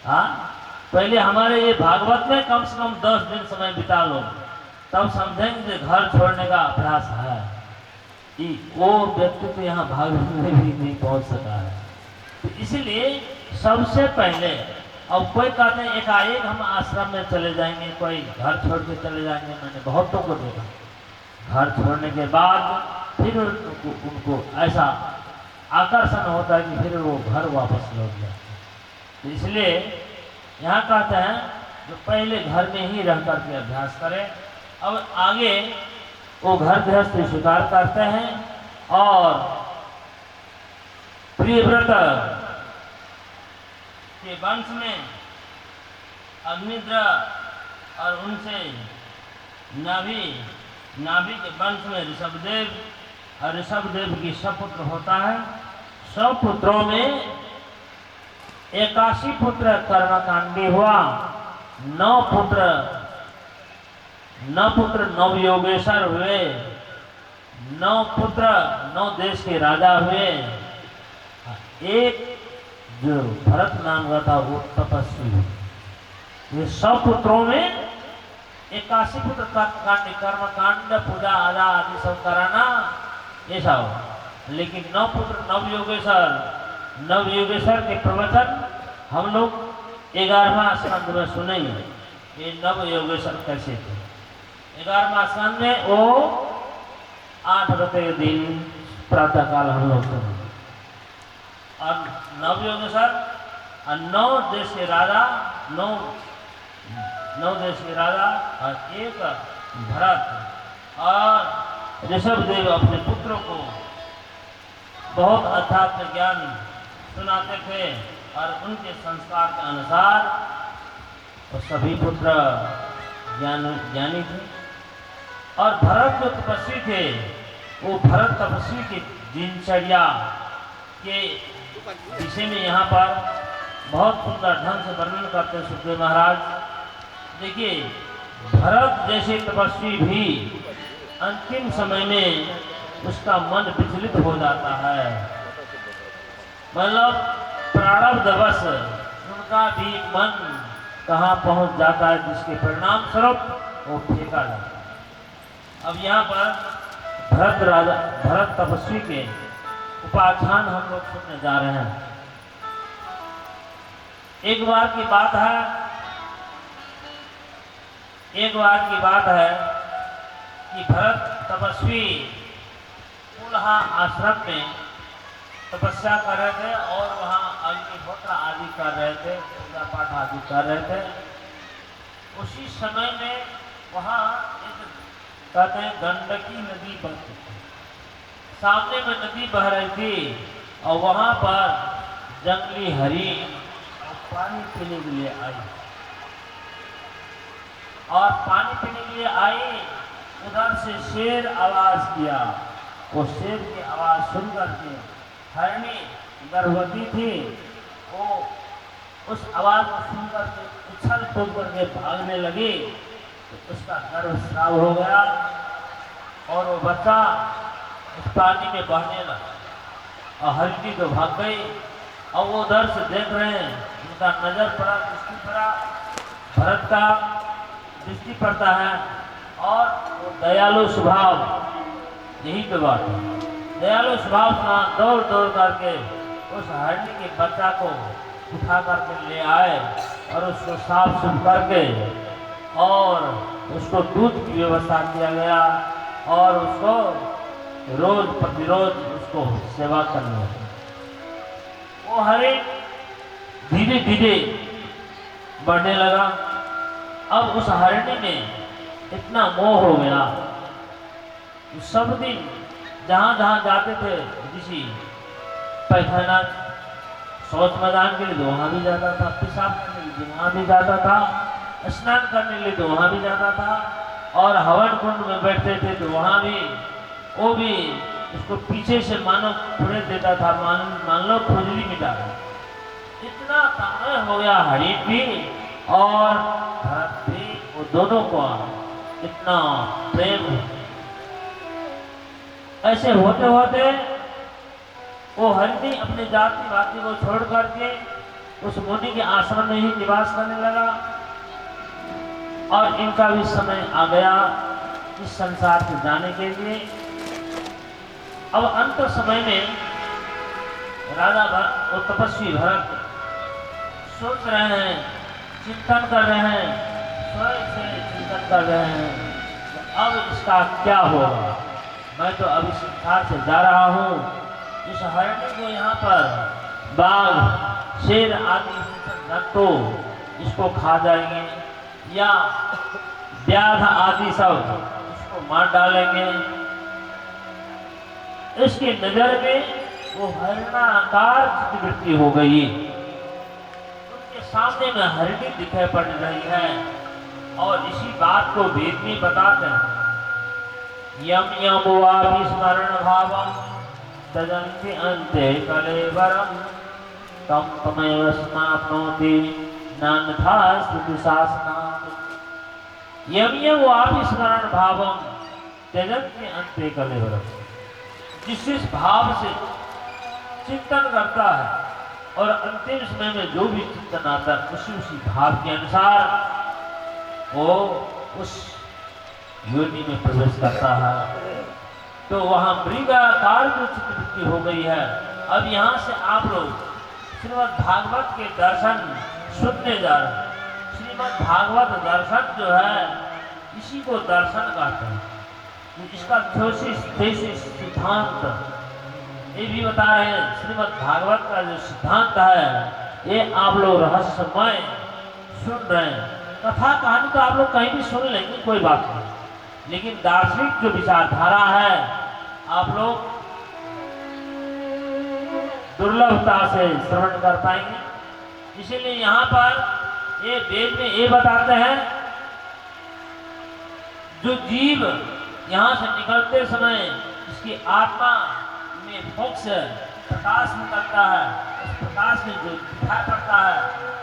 हाँ, पहले हमारे ये भागवत में कम से कम 10 दिन समय बिता लो, तब समझेंगे घर छोड़ने का अभ्यास है कि वो व्यक्ति तो यहाँ भागवत में भी नहीं पहुंच सका है। तो इसलिए सबसे पहले, अब कोई कहते हैं एकाएक हम आश्रम में चले जाएंगे, कोई घर छोड़ के चले जाएंगे। मैंने बहुतों को देखा, घर छोड़ने के बाद फिर उनको ऐसा आकर्षण होता है कि फिर वो घर वापस लौट जाते हैं। तो इसलिए यहाँ कहते हैं जो पहले घर में ही रह करके अभ्यास करें। अब आगे वो घर गृहस्थी स्वीकार करते हैं और प्रियव्रत के वंश में अग्निद्र और उनसे नाभि के वंश में ऋषभदेव, और ऋषभदेव की सपुत्र होता है। सब पुत्रों में 81 पुत्र कर्मकांडी हुआ, 9 पुत्र नवयोगेश्वर हुए, 9 पुत्र 9 देश के राजा हुए। एक जो भरत नाम का था वो तपस्वी हुए। ये 100 पुत्रों में 81 पुत्र कर्म कांड पूजा आजा आदि सब कराना ऐसा हो। लेकिन 9 पुत्र नवयोगेश्वर के प्रवचन हम लोग 11वां स्कंद में सुनेंगे। ये नवयोगेश्वर कैसे थे। 11वां स्कंद में वो 8 गते दिन प्रातः काल हम लोग सुनेंगे। और नवयोगेश्वर और 9 देश के राजा, 9 देश के राजा और एक भरत और ऋषभदेव अपने पुत्रों को बहुत अध्यात्म ज्ञान सुनाते थे और उनके संस्कार के अनुसार वो सभी पुत्र ज्ञानी थे। और भरत जो तपस्वी थे, वो भरत तपस्वी की दिनचर्या के विषय में यहाँ पर बहुत सुंदर ढंग से वर्णन करते सुखदेव महाराज। देखिए, भरत जैसे तपस्वी भी अंतिम समय में उसका मन विचलित हो जाता है, मतलब प्रारब्धवश उनका भी मन कहाँ पहुँच जाता है, जिसके परिणाम स्वरूप वो फेंका जाता है। अब यहाँ पर भरत तपस्वी के उपाख्यान हम लोग सुनने जा रहे हैं। एक बार की बात है कि भरत तपस्वी पुलहा आश्रम में तपस्या कर रहे थे और वहाँ अग्निहोत्र आदि कर रहे थे, पूजा पाठ आदि कर रहे थे। उसी समय में वहाँ एक कहते हैं गंडकी नदी बहती थी, सामने में नदी बह रही थी और वहाँ पर जंगली हरिण पानी पीने के लिए आई और पानी पीने के लिए आई। उधर से शेर आवाज किया। वो शेर की आवाज सुन करके हरिणी गर्भवती थी, वो उस आवाज को सुन करके उछल कूद करके भागने लगी। तो उसका गर्भ स्राव हो गया और वो बच्चा उस पानी में बहने लगा और हरिणी तो भाग गई। और वो उधर से देख रहे हैं, उनका नजर पड़ा, दृष्टि पड़ा, भरत का दृष्टि पड़ता है और वो दयालु स्वभाव, यही तो बात है, दयालु स्वभाव का दौड़ दौड़ करके उस हरिणी के बच्चा को उठा करके ले आए और उसको साफ सुफ करके और उसको दूध की व्यवस्था किया गया और उसको रोज प्रतिरोज उसको सेवा करनी है। वो हरिण धीरे धीरे बढ़ने लगा। अब उस हरिणी में इतना मोह हो गया, सब दिन जहाँ जहाँ जाते थे ऋषि, पैखाना शौच मैदान के लिए तो वहाँ भी जाता था, पेशाब करने के लिए वहाँ भी जाता था, स्नान करने के लिए तो वहाँ भी जाता था और हवन कुंड में बैठते थे तो वहाँ भी वो भी उसको पीछे से मानो खुड़े देता था, मान लो खुजली मिटा रहा। इतना तन्मय हो गया हरिण भी और भरत भी, वो दोनों को इतना प्रेम। ऐसे होते होते वो हरिणी अपने जाति वाति को छोड़ करके उस मुनि के आश्रम में ही निवास करने लगा और इनका भी समय आ गया इस संसार से जाने के लिए। अब अंत समय में राजा और तपस्वी भरत सोच रहे हैं, चिंतन कर रहे हैं, स्वयं से चिंतन कर रहे हैं कि अब इसका क्या होगा। मैं तो अभी संसार से जा रहा हूँ, इस हरिणी को यहाँ पर बाघ, शेर आदि तो इसको खा जाएंगे या व्याध आदि सब इसको मार डालेंगे। इसकी नजर में वो हरिणाकार चित्रवृत्ति हो गई। उनके सामने में हरिणी दिखाई पड़ रही है और इसी बात को वेद में बताते हैं, यम यम वापि स्मरण भावम तदन्ति अन्ते कलेवरम तम तमेव स्माप्नोति नान्यथा स्तुति शासनात्। यम यम वापि स्मरण भावम तदन्ति अन्ते कलेवरम। जिस भाव से चिंतन करता है और अंतिम समय में जो भी चिंतन आता है उसी भाव के अनुसार वो उस योनि में प्रवेश करता है। तो वहां मृगाकार जो चित्रवृत्ति हो गई है। अब यहाँ से आप लोग श्रीमद् भागवत के दर्शन सुनने जा रहे हैं। श्रीमद् भागवत दर्शन जो है इसी को दर्शन कहते हैं। इसका थीसिस सिद्धांत ये भी बता रहे हैं। श्रीमद् भागवत का जो सिद्धांत है ये आप लोग रहस्यमय सुन रहे हैं। कथा कहानी तो आप लोग कहीं भी सुन लेंगे, कोई बात नहीं, लेकिन दार्शनिक जो विचारधारा है आप लोग दुर्लभता से श्रवण कर पाएंगे। इसीलिए यहाँ पर ये वेद में ये बताते हैं, जो जीव यहाँ से निकलते समय इसकी आत्मा में मोक्ष प्रकाश निकलता है, उस प्रकाश में जो दिखाई पड़ता है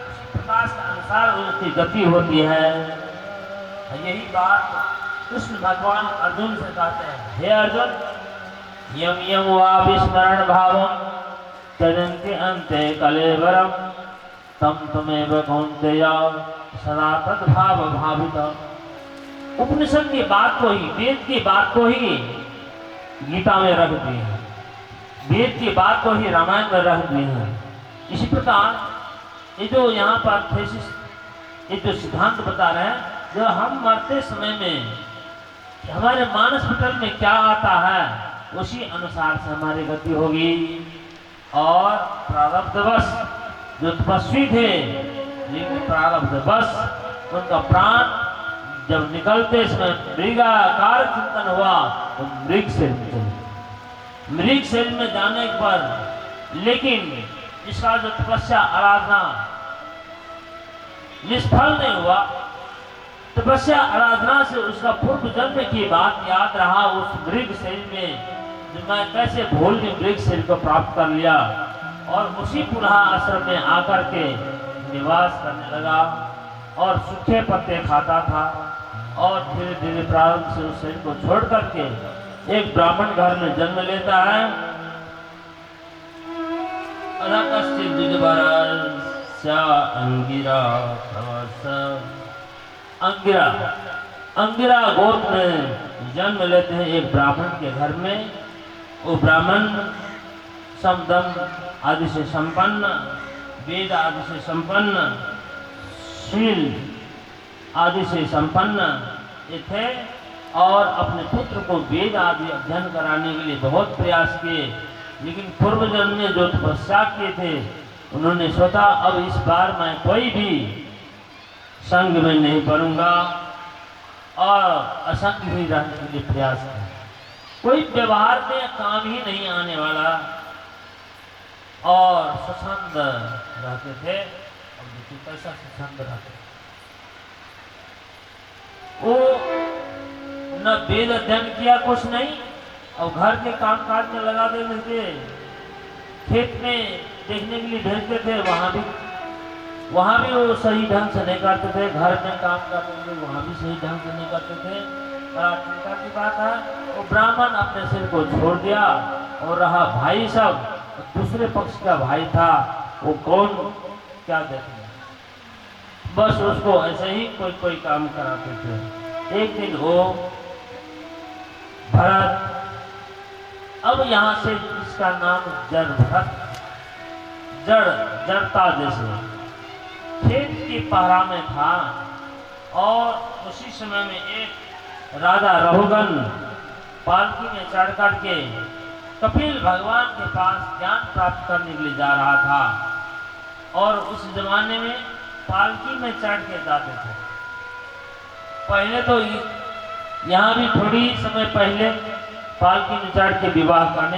उस प्रकाश के अनुसार उसकी गति होती है। यही बात कृष्ण भगवान अर्जुन से कहते हैं, हे अर्जुन, यम यम वापि स्मरण भावम तदन्ति अन्ते कलेवरम तम तमेव कौन्तेय सदा तद्भाव भावितः। उपनिषद की बात को ही, वेद की बात को ही गीता में रख दी है, वेद की बात को ही रामायण में रख दी है। इसी प्रकार ये जो यहाँ पर थीसिस, ये जो सिद्धांत बता रहे हैं, जो हम मरते समय में हमारे मानस पटल में क्या आता है उसी अनुसार से हमारी गति होगी। और प्रारब्धवश जो तपस्वी थे, लेकिन प्रारब्धवश उनका प्राण जब निकलते समय मृगाकार चिंतन हुआ तो मृग शरीर में जाने पर, लेकिन इसका जो तपस्या आराधना निष्फल नहीं हुआ। तपस्या आराधना से उसका पूर्व जन्म की बात याद रहा उस मृग शरीर में, जो मैं कैसे भूल के मृग शरीर को प्राप्त कर लिया और उसी पुनः आश्रम में आकर के निवास करने लगा और सूखे पत्ते खाता था। और धीरे धीरे प्रारंभ से उस शरीर को छोड़ करके एक ब्राह्मण घर में जन्म लेता है। अंगिरा गोत्र में जन्म लेते हैं एक ब्राह्मण के घर में। वो ब्राह्मण समदम आदि से संपन्न, वेद आदि से संपन्न, शील आदि से संपन्न ये थे और अपने पुत्र को वेद आदि अध्ययन कराने के लिए बहुत प्रयास किए, लेकिन पूर्व जन्म में जो तपस्या किए थे उन्होंने सोचा अब इस बार मैं कोई भी संग में नहीं पड़ूंगा और असंग ही रहने के लिए प्रयास किया। कोई व्यवहार में काम ही नहीं आने वाला और स्वच्छंद रहते थे। अब देखिए कैसा स्वच्छंद रहते, वो न वेद अध्ययन किया कुछ नहीं और घर के काम काज में लगा देते थे। खेत में देखने के लिए भेजते थे, वहाँ भी वो सही ढंग से नहीं करते थे। घर में काम करते थे वहाँ भी सही ढंग से नहीं करते थे। बड़ा चिंता की बात है। वो ब्राह्मण अपने सिर को छोड़ दिया और रहा भाई सब, दूसरे पक्ष का भाई था वो कौन क्या देते हैं, बस उसको ऐसे ही कोई कोई काम कराते थे। एक दिन वो भरत, अब यहाँ से इसका नाम जड़भरत, जड़ता जैसे, खेत की पहरा में था और उसी समय में एक राजा रहुगन पालकी में चढ़ कर के कपिल भगवान के पास ज्ञान प्राप्त करने के लिए जा रहा था। और उस जमाने में पालकी में चढ़ के जाते थे। पहले तो यहाँ भी थोड़ी समय पहले पालकी में चढ़ के विवाह करने